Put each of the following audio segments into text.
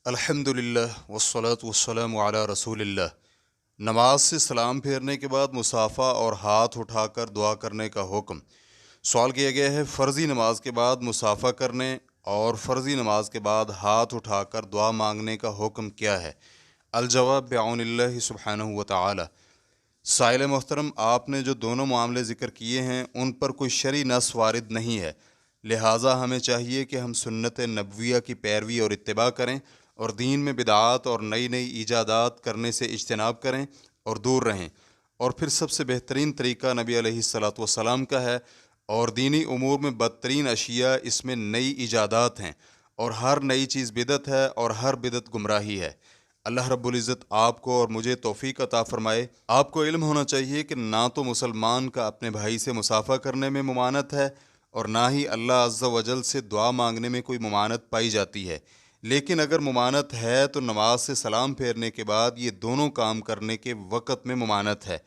الحمدللہ والصلاة والسلام علی رسول اللہ۔ نماز سے سلام پھیرنے کے بعد مصافحہ اور ہاتھ اٹھا کر دعا کرنے کا حکم۔ سوال کیا گیا ہے فرضی نماز کے بعد مصافحہ کرنے اور فرضی نماز کے بعد ہاتھ اٹھا کر دعا مانگنے کا حکم کیا ہے؟ الجواب بعون اللہ سبحانہ وتعالی۔ سائل محترم، آپ نے جو دونوں معاملے ذکر کیے ہیں ان پر کوئی شرعی نص وارد نہیں ہے، لہٰذا ہمیں چاہیے کہ ہم سنت نبویہ کی پیروی اور اتباع کریں اور دین میں بدعات اور نئی نئی ایجادات کرنے سے اجتناب کریں اور دور رہیں، اور پھر سب سے بہترین طریقہ نبی علیہ الصلاۃ والسلام کا ہے، اور دینی امور میں بدترین اشیاء اس میں نئی ایجادات ہیں، اور ہر نئی چیز بدعت ہے اور ہر بدعت گمراہی ہے۔ اللہ رب العزت آپ کو اور مجھے توفیق عطا فرمائے۔ آپ کو علم ہونا چاہیے کہ نہ تو مسلمان کا اپنے بھائی سے مصافحہ کرنے میں ممانعت ہے اور نہ ہی اللہ عز و جل سے دعا مانگنے میں کوئی ممانعت پائی جاتی ہے، لیکن اگر ممانعت ہے تو نماز سے سلام پھیرنے کے بعد یہ دونوں کام کرنے کے وقت میں ممانعت ہے،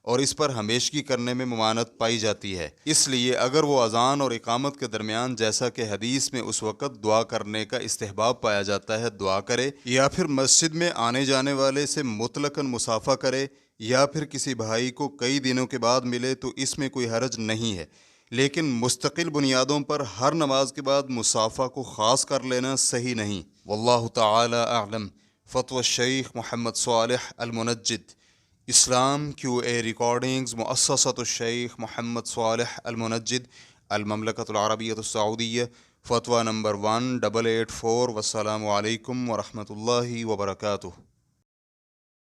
اور اس پر ہمیشگی کرنے میں ممانعت پائی جاتی ہے۔ اس لیے اگر وہ اذان اور اقامت کے درمیان جیسا کہ حدیث میں اس وقت دعا کرنے کا استحباب پایا جاتا ہے دعا کرے، یا پھر مسجد میں آنے جانے والے سے مطلقاً مصافحہ کرے، یا پھر کسی بھائی کو کئی دنوں کے بعد ملے تو اس میں کوئی حرج نہیں ہے، لیکن مستقل بنیادوں پر ہر نماز کے بعد مصافحہ کو خاص کر لینا صحیح نہیں۔ واللہ تعالی اعلم۔ فتوی الشیخ محمد صالح المنجد۔ اسلام کیو اے ریکارڈنگز، مؤسسۃ الشیخ محمد صالح المنجد، المملکۃ العربیۃ السعودیہ۔ فتویٰ نمبر 1884۔ والسلام علیکم ورحمۃ اللہ وبرکاتہ۔